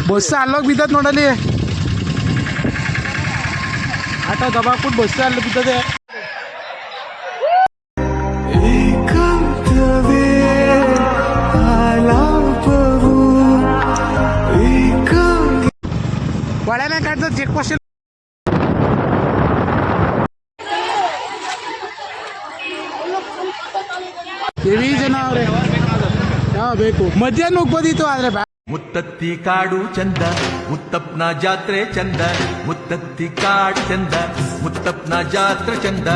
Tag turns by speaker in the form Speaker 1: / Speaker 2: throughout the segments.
Speaker 1: Bus ಅಲ್ಲೋಗಿ ಬಿದ್ದದ ನೋಡಲಿ, auto ದಬಾಕ್ಬಿಟ್ಟು bus ಅಲ್ಲಿ ಬಿದ್ದದೆ. ಒಳ್ಳೆನೇ ಕಾಡ್ತದೆ ಚೆಕ್ ಪೋಸ್ಟ್. ಹೆವಿ ಜನ ಅವ್ರೆ, ಯಾವ ಬೇಕು ಮಧ್ಯಾಹ್ನ ಹೋಗ್ಬೋದಿತ್ತು ಆದ್ರೆ
Speaker 2: ಮುತ್ತತ್ತಿ ಕಾಡು ಚಂದ, ಮುತ್ತಪ್ಪನ ಜಾತ್ರೆ ಚಂದ, ಮುತ್ತತ್ತಿ ಕಾಡು ಚಂದ, ಮುತ್ತಪ್ಪನ ಜಾತ್ರೆ ಚಂದ.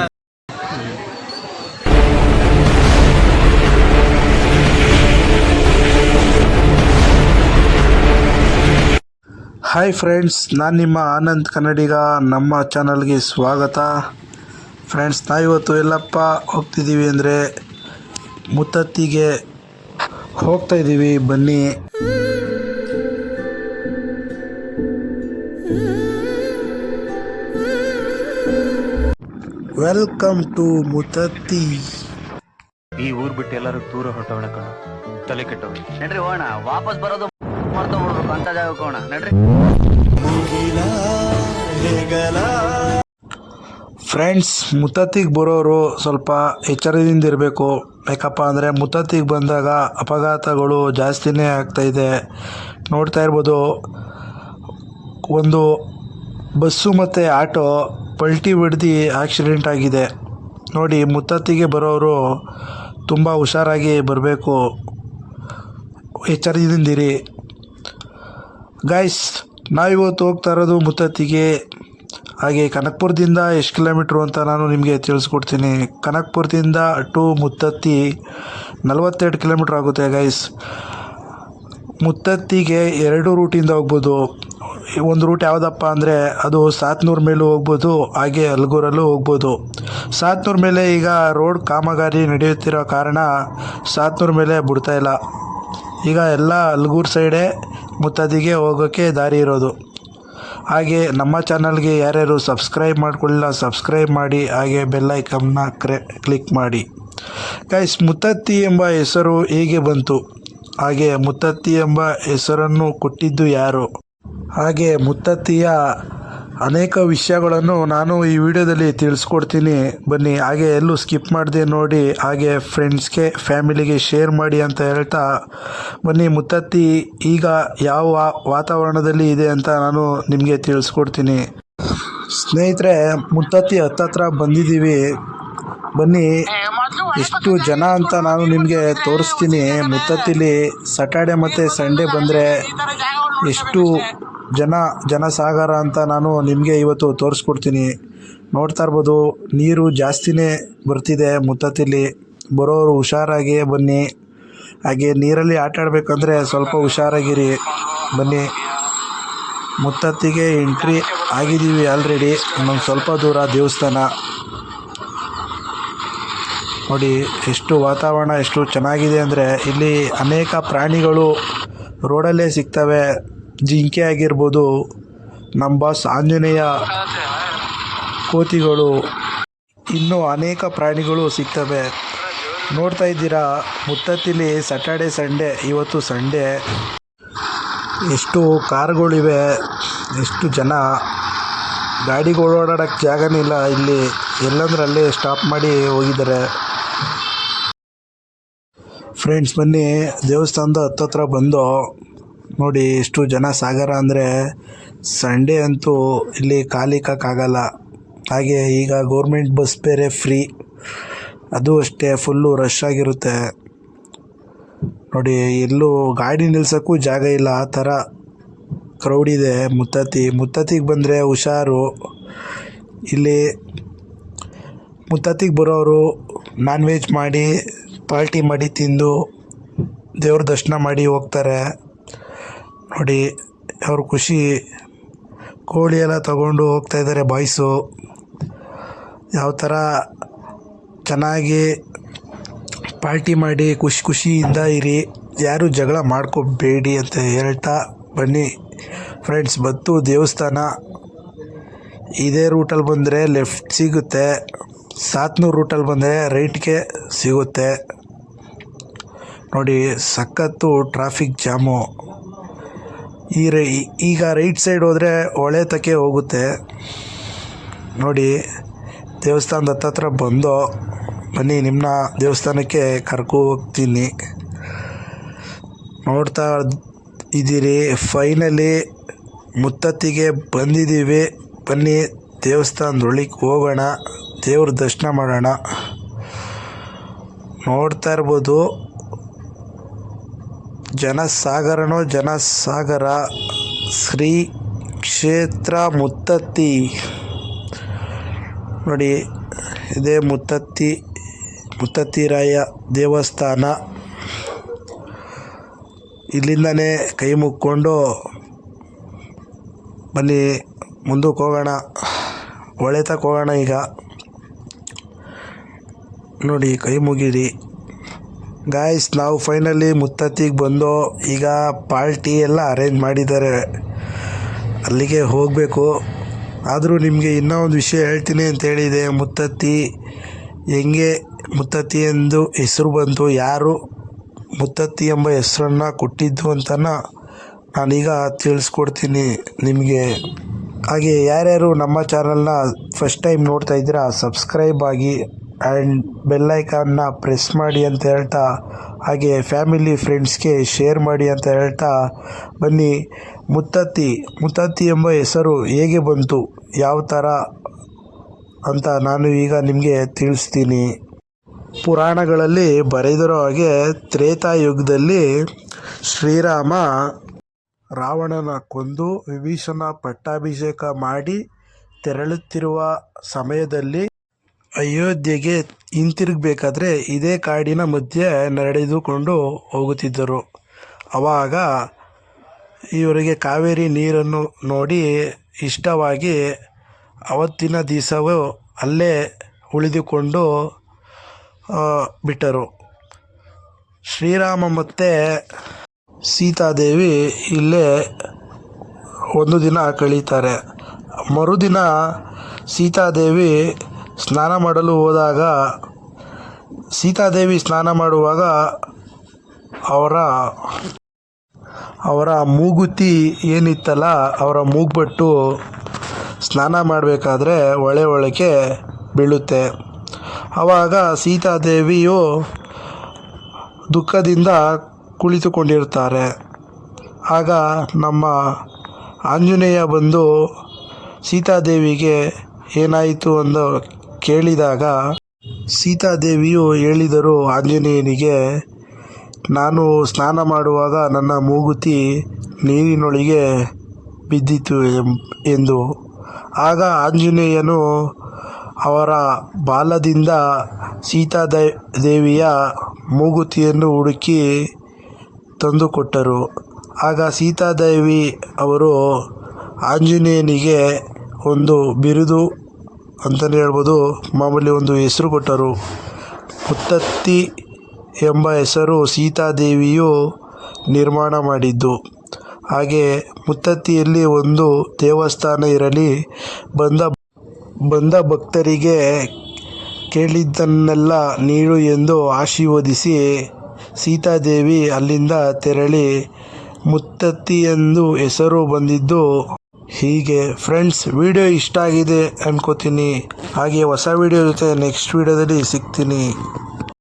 Speaker 1: ಹಾಯ್ ಫ್ರೆಂಡ್ಸ್, ನಾನು ನಿಮ್ಮ ಆನಂದ್ ಕನ್ನಡಿಗ. ನಮ್ಮ ಚಾನಲ್ಗೆ ಸ್ವಾಗತ. ಫ್ರೆಂಡ್ಸ್, ನಾವಿವತ್ತು ಎಲ್ಲಪ್ಪ ಹೋಗ್ತಿದ್ದೀವಿ ಅಂದರೆ ಮುತ್ತತ್ತಿಗೆ ಹೋಗ್ತಾಯಿದ್ದೀವಿ, ಬನ್ನಿ. Welcome to Muttatti.
Speaker 3: ಈ ಊರ್ ಬಿಟ್ಟು ಎಲ್ಲರೂ ದೂರ ಹೊರಟವಣ ಕಣ, ತಲೆ ಕೆಟ್ಟವಣ.
Speaker 4: ನಡ್ರಿ ಹೋಣ, ವಾಪಸ್ ಬರೋದು ಮಾಡ್ಕೊಂಡ್ಬಿಡ್ಬೇಕು ಅಂತ ಜಾಗಕ್ಕೆ ಹೋಣ. ನಡ್ರಿ
Speaker 1: ಫ್ರೆಂಡ್ಸ್, ಮುತ್ತತ್ತಿಗೆ ಬರೋರು ಸ್ವಲ್ಪ ಎಚ್ಚರದಿಂದ ಇರಬೇಕು. ಯಾಕಪ್ಪ ಅಂದರೆ ಮುತ್ತತ್ತಿಗೆ ಬಂದಾಗ ಅಪಘಾತಗಳು ಜಾಸ್ತಿನೇ ಆಗ್ತಾಯಿದೆ. ನೋಡ್ತಾ ಇರ್ಬೋದು, ಒಂದು ಬಸ್ಸು ಮತ್ತು ಆಟೋ ಪಲ್ಟಿ ಹೊಡೆದು ಆಕ್ಸಿಡೆಂಟ್ ಆಗಿದೆ. ನೋಡಿ, ಮುತ್ತತ್ತಿಗೆ ಬರೋರು ತುಂಬ ಹುಷಾರಾಗಿ ಬರಬೇಕು, ಎಚ್ಚರದಿಂದಿರಿ ಗೈಸ್. ನಾವಿವತ್ತು ಹೋಗ್ತಾ ಇರೋದು ಮುತ್ತತ್ತಿಗೆ. ಹಾಗೆ ಕನಕಪುರದಿಂದ ಎಷ್ಟು ಕಿಲೋಮೀಟ್ರು ಅಂತ ನಾನು ನಿಮಗೆ ತಿಳಿಸ್ಕೊಡ್ತೀನಿ. ಕನಕಪುರದಿಂದ ಟು ಮುತ್ತತ್ತಿ 42 ಕಿಲೋಮೀಟ್ರ್ ಆಗುತ್ತೆ ಗೈಸ್. ಮುತ್ತತ್ತಿಗೆ 2 ರೂಟಿಂದ ಹೋಗ್ಬೋದು. ಒಂದು ರೂಟ್ ಯಾವುದಪ್ಪ ಅಂದರೆ ಅದು ಸಾತ್ನೂರು ಮೇಲೂ ಹೋಗ್ಬೋದು, ಹಾಗೆ ಅಲ್ಗೂರಲ್ಲೂ ಹೋಗ್ಬೋದು. ಸಾತ್ನೂರು ಮೇಲೆ ಈಗ ರೋಡ್ ಕಾಮಗಾರಿ ನಡೆಯುತ್ತಿರೋ ಕಾರಣ ಸಾತ್ನೂರು ಮೇಲೆ ಬಿಡ್ತಾಯಿಲ್ಲ. ಈಗ ಎಲ್ಲ ಅಲ್ಗೂರು ಸೈಡೇ ಮುತ್ತತ್ತಿಗೆ ಹೋಗೋಕ್ಕೆ ದಾರಿ ಇರೋದು. ಹಾಗೆ ನಮ್ಮ ಚಾನಲ್ಗೆ ಯಾರ್ಯಾರು ಸಬ್ಸ್ಕ್ರೈಬ್ ಮಾಡ್ಕೊಳ್ಳಿಲ್ಲ, ಸಬ್ಸ್ಕ್ರೈಬ್ ಮಾಡಿ, ಹಾಗೆ ಬೆಲ್ ಐಕನ್ನ ಕ್ಲಿಕ್ ಮಾಡಿ ಗೈಸ್. ಮುತ್ತತ್ತಿ ಎಂಬ ಹೆಸರು ಹೇಗೆ ಬಂತು, ಹಾಗೆ ಮುತ್ತತ್ತಿ ಎಂಬ ಹೆಸರನ್ನು ಕೊಟ್ಟಿದ್ದು ಯಾರು, ಹಾಗೆ ಮುತ್ತತ್ತಿಯ ಅನೇಕ ವಿಷಯಗಳನ್ನು ನಾನು ಈ ವಿಡಿಯೋದಲ್ಲಿ ತಿಳಿಸ್ಕೊಡ್ತೀನಿ, ಬನ್ನಿ. ಹಾಗೆ ಎಲ್ಲೂ ಸ್ಕಿಪ್ ಮಾಡದೆ ನೋಡಿ, ಹಾಗೆ ಫ್ರೆಂಡ್ಸ್ಗೆ ಫ್ಯಾಮಿಲಿಗೆ ಶೇರ್ ಮಾಡಿ ಅಂತ ಹೇಳ್ತಾ ಬನ್ನಿ. ಮುತ್ತತ್ತಿ ಈಗ ಯಾವ ವಾತಾವರಣದಲ್ಲಿ ಇದೆ ಅಂತ ನಾನು ನಿಮಗೆ ತಿಳಿಸ್ಕೊಡ್ತೀನಿ. ಸ್ನೇಹಿತರೆ, ಮುತ್ತತ್ತಿ ಹತ್ತತ್ರ ಬಂದಿದ್ದೀವಿ, ಬನ್ನಿ. ಎಷ್ಟು ಜನ ಅಂತ ನಾನು ನಿಮಗೆ ತೋರಿಸ್ತೀನಿ. ಮುತ್ತತ್ತಿಲಿ ಸ್ಯಾಟರ್ಡೆ ಮತ್ತು ಸಂಡೇ ಬಂದರೆ ಎಷ್ಟು ಜನಸಾಗರ ಅಂತ ನಾನು ನಿಮಗೆ ಇವತ್ತು ತೋರಿಸ್ಕೊಡ್ತೀನಿ. ನೋಡ್ತಾ ಇರ್ಬೋದು, ನೀರು ಜಾಸ್ತಿನೇ ಬರ್ತಿದೆ ಮುತ್ತತ್ತಿಲಿ. ಬರೋರು ಹುಷಾರಾಗಿ ಬನ್ನಿ. ಹಾಗೆ ನೀರಲ್ಲಿ ಆಟ ಆಡಬೇಕಂದ್ರೆ ಸ್ವಲ್ಪ ಹುಷಾರಾಗಿರಿ, ಬನ್ನಿ. ಮುತ್ತತ್ತಿಗೆ ಎಂಟ್ರಿ ಆಗಿದ್ದೀವಿ ಆಲ್ರೆಡಿ. ಇನ್ನೊಂದು ಸ್ವಲ್ಪ ದೂರ ದೇವಸ್ಥಾನ. ನೋಡಿ ಎಷ್ಟು ವಾತಾವರಣ ಎಷ್ಟು ಚೆನ್ನಾಗಿದೆ ಅಂದರೆ, ಇಲ್ಲಿ ಅನೇಕ ಪ್ರಾಣಿಗಳು ರೋಡಲ್ಲೇ ಸಿಗ್ತವೆ. ಜಿಂಕೆ ಆಗಿರ್ಬೋದು, ನಮ್ಮ ಬಾಸ್ ಆಂಜನೇಯ, ಕೋತಿಗಳು, ಇನ್ನೂ ಅನೇಕ ಪ್ರಾಣಿಗಳು ಸಿಗ್ತವೆ. ನೋಡ್ತಾ ಇದ್ದೀರಾ, ಮುತ್ತತ್ತಿಲಿ ಸ್ಯಾಟರ್ಡೆ ಸಂಡೇ, ಇವತ್ತು ಸಂಡೇ, ಎಷ್ಟು ಕಾರುಗಳಿವೆ, ಎಷ್ಟು ಜನ. ಗಾಡಿಗಳು ಓಡಾಡೋಕ್ಕೆ ಜಾಗನೇ ಇಲ್ಲ ಇಲ್ಲಿ, ಎಲ್ಲಂದ್ರೆ ಅಲ್ಲೇ ಸ್ಟಾಪ್ ಮಾಡಿ ಹೋಗಿದ್ದಾರೆ. ಫ್ರೆಂಡ್ಸ್, ಬನ್ನಿ, ದೇವಸ್ಥಾನದ ಹತ್ತತ್ರ ಬಂದು ನೋಡಿ ಎಷ್ಟು ಜನಸಾಗರ ಅಂದರೆ. ಸಂಡೇ ಅಂತೂ ಇಲ್ಲಿ ಕಾಲಿಕ್ಕಾಗಲ್ಲ. ಹಾಗೆ ಈಗ ಗೌರ್ಮೆಂಟ್ ಬಸ್ ಬೇರೆ ಫ್ರೀ, ಅದು ಅಷ್ಟೇ ಫುಲ್ಲು ರಶ್ ಆಗಿರುತ್ತೆ. ನೋಡಿ, ಎಲ್ಲೂ ಗಾಡಿ ನಿಲ್ಸೋಕ್ಕೂ ಜಾಗ ಇಲ್ಲ, ಆ ಥರ ಕ್ರೌಡ್ ಇದೆ ಮುತ್ತತ್ತಿಗೆ ಬಂದರೆ ಹುಷಾರು. ಇಲ್ಲಿ ಮುತ್ತತ್ತಿಗೆ ಬರೋರು ನಾನ್ ವೆಜ್ ಮಾಡಿ, ಪಾರ್ಟಿ ಮಾಡಿ, ತಿಂದು ದೇವ್ರ ದರ್ಶನ ಮಾಡಿ ಹೋಗ್ತಾರೆ. ನೋಡಿ, ಅವ್ರ ಖುಷಿ. ಕೋಳಿ ಎಲ್ಲ ತಗೊಂಡು ಹೋಗ್ತಾಯಿದ್ದಾರೆ ಬಾಯ್ಸು. ಯಾವ ಥರ ಚೆನ್ನಾಗಿ ಪಾರ್ಟಿ ಮಾಡಿ ಖುಷಿಯಿಂದ ಇರಿ, ಯಾರು ಜಗಳ ಮಾಡ್ಕೋಬೇಡಿ ಅಂತ ಹೇಳ್ತಾ ಬನ್ನಿ. ಫ್ರೆಂಡ್ಸ್, ಬತ್ತು ದೇವಸ್ಥಾನ. ಇದೇ ರೂಟಲ್ಲಿ ಬಂದರೆ ಲೆಫ್ಟ್ ಸಿಗುತ್ತೆ, ಸಾತ್ನೂರು ರೂಟಲ್ಲಿ ಬಂದರೆ ರೈಟ್ಗೆ ಸಿಗುತ್ತೆ. ನೋಡಿ, ಸಖತ್ತು ಟ್ರಾಫಿಕ್ ಜಾಮು. ಈಗ ರೈಟ್ ಸೈಡ್ ಹೋದರೆ ಹೊಳೆ ತಕ್ಕೆ ಹೋಗುತ್ತೆ ನೋಡಿ. ದೇವಸ್ಥಾನದ ಹತ್ತತ್ರ ಬನ್ನಿ, ನಿಮ್ಮನ್ನ ದೇವಸ್ಥಾನಕ್ಕೆ ಕರ್ಕೊ ಹೋಗ್ತೀನಿ. ನೋಡ್ತಾ ಇದ್ದೀರಿ, ಫೈನಲಿ ಮುತ್ತತ್ತಿಗೆ ಬಂದಿದ್ದೀವಿ. ಬನ್ನಿ ದೇವಸ್ಥಾನದೊಳಗೆ ಹೋಗೋಣ, ದೇವ್ರ ದರ್ಶನ ಮಾಡೋಣ. ನೋಡ್ತಾ ಇರ್ಬೋದು ಜನಸಾಗರ ಶ್ರೀ ಕ್ಷೇತ್ರ ಮುತ್ತತ್ತಿ ನೋಡಿ. ಇದೇ ಮುತ್ತತ್ತಿರಾಯ ದೇವಸ್ಥಾನ. ಇಲ್ಲಿಂದನೇ ಕೈ ಮುಕ್ಕೊಂಡು ಬನ್ನಿ ಮುಂದಕ್ಕೆ ಹೋಗೋಣ, ಹೊಳೆ ತಕ್ಕ ಹೋಗೋಣ. ಈಗ ನೋಡಿ, ಕೈ ಮುಗಿರಿ ಗಾಯ್ಸ್. ನಾವು ಫೈನಲಿ ಮುತ್ತತ್ತಿಗೆ ಬಂದು ಈಗ ಪಾರ್ಟಿ ಎಲ್ಲ ಅರೇಂಜ್ ಮಾಡಿದ್ದಾರೆ, ಅಲ್ಲಿಗೆ ಹೋಗಬೇಕು. ಆದರೂ ನಿಮಗೆ ಇನ್ನೂ ಒಂದು ವಿಷಯ ಹೇಳ್ತೀನಿ ಅಂತ ಹೇಳಿದೆ. ಮುತ್ತತ್ತಿ ಎಂದು ಹೆಸರು ಬಂತು, ಯಾರು ಮುತ್ತತ್ತಿ ಎಂಬ ಹೆಸರನ್ನು ಕೊಟ್ಟಿದ್ದು ಅಂತ ನಾನೀಗ ತಿಳಿಸ್ಕೊಡ್ತೀನಿ ನಿಮಗೆ. ಹಾಗೆ ಯಾರ್ಯಾರು ನಮ್ಮ ಚಾನಲ್ನ ಫಸ್ಟ್ ಟೈಮ್ ನೋಡ್ತಾ ಇದ್ದೀರಾ, ಸಬ್ಸ್ಕ್ರೈಬ್ ಆಗಿ ಆ್ಯಂಡ್ ಬೆಲ್ಲೈಕನ್ನ ಪ್ರೆಸ್ ಮಾಡಿ ಅಂತ ಹೇಳ್ತಾ, ಹಾಗೆ ಫ್ಯಾಮಿಲಿ ಫ್ರೆಂಡ್ಸ್ಗೆ ಶೇರ್ ಮಾಡಿ ಅಂತ ಹೇಳ್ತಾ ಬನ್ನಿ. ಮುತ್ತತ್ತಿ ಎಂಬ ಹೆಸರು ಹೇಗೆ ಬಂತು, ಯಾವ ಥರ ಅಂತ ನಾನು ಈಗ ನಿಮಗೆ ತಿಳಿಸ್ತೀನಿ. ಪುರಾಣಗಳಲ್ಲಿ ಬರೆದಿರೋ ಹಾಗೆ ತ್ರೇತಾಯುಗದಲ್ಲಿ ಶ್ರೀರಾಮ ರಾವಣನ ಕೊಂದು ವಿಭೀಷಣ ಪಟ್ಟಾಭಿಷೇಕ ಮಾಡಿ ತೆರಳುತ್ತಿರುವ ಸಮಯದಲ್ಲಿ ಅಯೋಧ್ಯೆಗೆ ಹಿಂತಿರುಗಬೇಕಾದ್ರೆ ಇದೇ ಕಾಡಿನ ಮಧ್ಯೆ ನಡೆದುಕೊಂಡು ಹೋಗುತ್ತಿದ್ದರು. ಆವಾಗ ಇವರಿಗೆ ಕಾವೇರಿ ನೀರನ್ನು ನೋಡಿ ಇಷ್ಟವಾಗಿ ಅವತ್ತಿನ ದಿವಸವೂ ಅಲ್ಲೇ ಉಳಿದುಕೊಂಡು ಬಿಟ್ಟರು. ಶ್ರೀರಾಮ ಮತ್ತು ಸೀತಾದೇವಿ ಇಲ್ಲೇ ಒಂದು ದಿನ ಕಳೀತಾರೆ. ಮರುದಿನ ಸೀತಾದೇವಿ ಸ್ನಾನ ಮಾಡಲು ಹೋದಾಗ, ಸ್ನಾನ ಮಾಡುವಾಗ ಅವರ ಮೂಗುತಿ ಏನಿತ್ತಲ್ಲ, ಅವರ ಮೂಗ್ಬಟ್ಟು ಸ್ನಾನ ಮಾಡಬೇಕಾದ್ರೆ ಒಳಗೆ ಬೀಳುತ್ತೆ. ಆವಾಗ ಸೀತಾದೇವಿಯು ದುಃಖದಿಂದ ಕುಳಿತುಕೊಂಡಿರ್ತಾರೆ. ಆಗ ನಮ್ಮ ಆಂಜನೇಯ ಬಂದು ಸೀತಾದೇವಿಗೆ ಏನಾಯಿತು ಎಂದು ಕೇಳಿದಾಗ ಸೀತಾದೇವಿಯು ಹೇಳಿದರು ಆಂಜನೇಯನಿಗೆ, ನಾನು ಸ್ನಾನ ಮಾಡುವಾಗ ನನ್ನ ಮೂಗುತಿ ನೀರಿನೊಳಗೆ ಬಿದ್ದಿತು ಎಂದು. ಆಗ ಆಂಜನೇಯನು ಅವರ ಬಾಲದಿಂದ ಸೀತಾದೇವಿಯ ಮೂಗುತಿಯನ್ನು ಹುಡುಕಿ ತಂದುಕೊಟ್ಟರು. ಆಗ ಸೀತಾದೇವಿ ಅವರು ಆಂಜನೇಯನಿಗೆ ಒಂದು ಬಿರುದು ಅಂತಲೇ ಹೇಳ್ಬೋದು, ಮಾಮೂಲಿ ಒಂದು ಹೆಸರು ಕೊಟ್ಟರು. ಮುತ್ತತ್ತಿ ಎಂಬ ಹೆಸರು ಸೀತಾದೇವಿಯು ನಿರ್ಮಾಣ ಮಾಡಿದ್ದು. ಹಾಗೆ ಮುತ್ತತ್ತಿಯಲ್ಲಿ ಒಂದು ದೇವಸ್ಥಾನ ಇರಲಿ, ಬಂದ ಭಕ್ತರಿಗೆ ಕೇಳಿದ್ದನ್ನೆಲ್ಲ ನೀಡು ಎಂದು ಆಶೀರ್ವದಿಸಿ ಸೀತಾದೇವಿ ಅಲ್ಲಿಂದ ತೆರಳಿ ಮುತ್ತತ್ತಿ ಎಂದು ಹೆಸರು ಬಂದಿದ್ದು ಹೀಗೆ. ಫ್ರೆಂಡ್ಸ್, ವಿಡಿಯೋ ಇಷ್ಟ ಆಗಿದೆ ಅನ್ಕೋತೀನಿ. ಹಾಗೆ ಹೊಸ ವಿಡಿಯೋ ಜೊತೆ ನೆಕ್ಸ್ಟ್ ವಿಡಿಯೋದಲ್ಲಿ ಸಿಗ್ತೀನಿ.